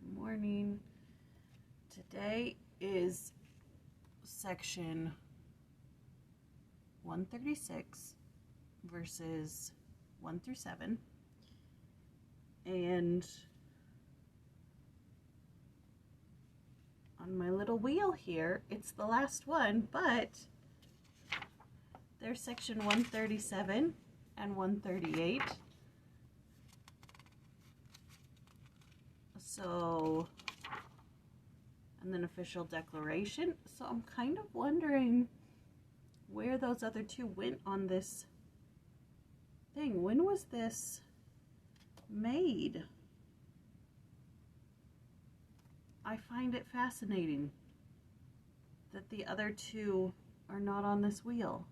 Good morning. Today is section 136, verses 1 through 7. And on my little wheel here, it's the last one, but there's section 137 and 138. So, and then official declaration. So I'm kind of wondering where those other two went on this thing. When was this made? I find it fascinating that the other two are not on this wheel.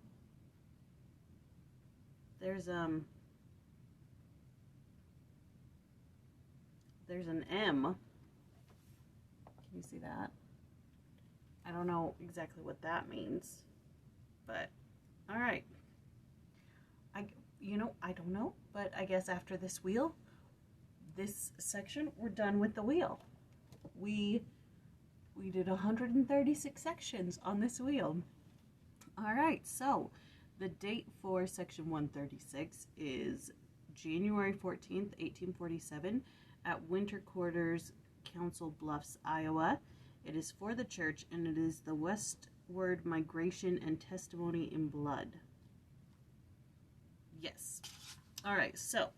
There's an M. Can you see that? I don't know exactly what that means, but all right. I don't know, but I guess after this section, we're done with the wheel. We did 136 sections on this wheel. All right, so the date for section 136 is January 14th, 1847 at Winter Quarters, Council Bluffs, Iowa. It is for the church, and it is the westward migration and testimony in blood. Yes. All right, so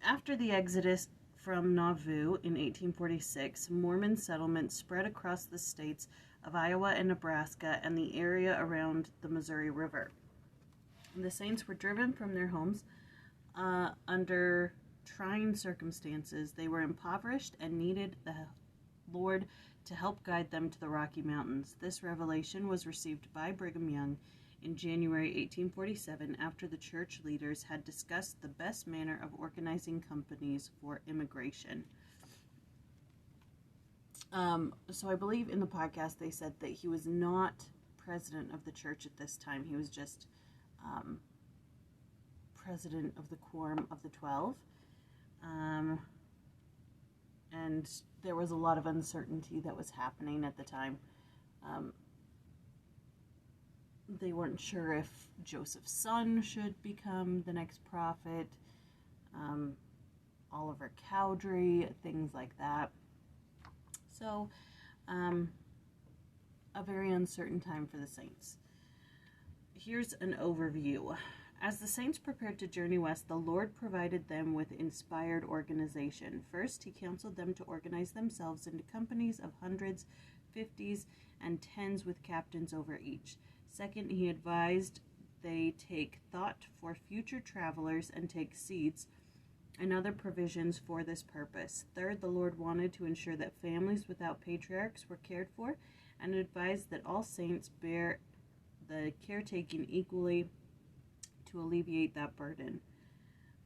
after the exodus from Nauvoo in 1846, Mormon settlements spread across the states of Iowa and Nebraska and the area around the Missouri River. The saints were driven from their homes under trying circumstances. They were impoverished and needed the Lord to help guide them to the Rocky Mountains. This revelation was received by Brigham Young in January 1847 after the church leaders had discussed the best manner of organizing companies for immigration. So I believe in the podcast they said that he was not president of the church at this time. He was just president of the Quorum of the 12. And there was a lot of uncertainty that was happening at the time. They weren't sure if Joseph's son should become the next prophet, Oliver Cowdery, things like that. So, a very uncertain time for the saints. Here's an overview. As the saints prepared to journey west, the Lord provided them with inspired organization. First, he counseled them to organize themselves into companies of hundreds, 50s, and 10s with captains over each. Second, he advised they take thought for future travelers and take seeds and other provisions for this purpose. Third, the Lord wanted to ensure that families without patriarchs were cared for and advised that all saints bear the caretaking equally to alleviate that burden.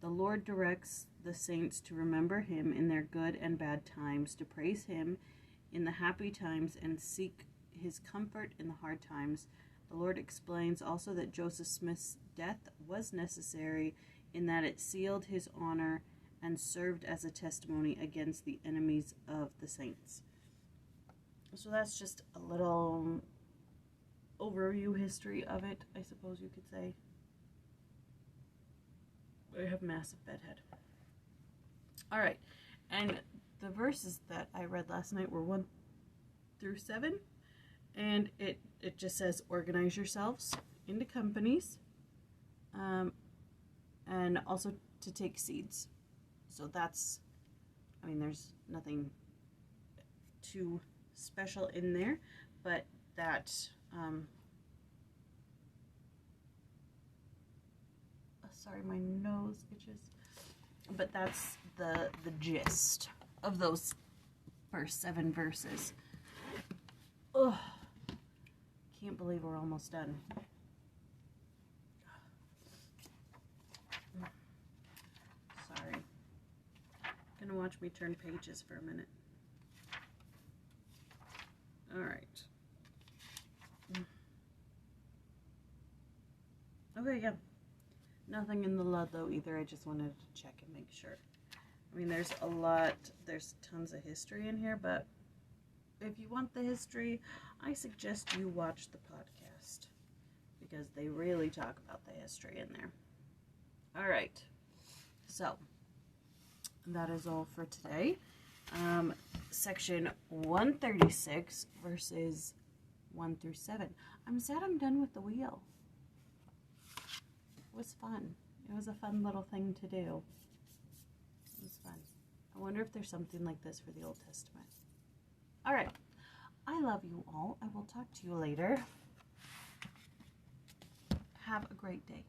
The Lord directs the saints to remember him in their good and bad times, to praise him in the happy times, and seek his comfort in the hard times. The Lord explains also that Joseph Smith's death was necessary in that it sealed his honor and served as a testimony against the enemies of the saints. So that's just a little overview history of it, I suppose you could say. I have massive bedhead. All right, and the verses that I read last night were 1 through 7, and it just says organize yourselves into companies, and also to take seeds. So that's, I mean, there's nothing too special in there, but that sorry, my nose itches. But that's the gist of those first 7 verses. Ugh. Can't believe we're almost done. Sorry. Gonna watch me turn pages for a minute. All right. Okay, yeah. Nothing in the LUD though either. I just wanted to check and make sure. I mean, there's tons of history in here, but if you want the history, I suggest you watch the podcast because they really talk about the history in there. All right, so that is all for today. Section 136, verses 1 through 7. I'm sad I'm done with the wheel. It was fun. It was a fun little thing to do. It was fun. I wonder if there's something like this for the Old Testament. All right. I love you all. I will talk to you later. Have a great day.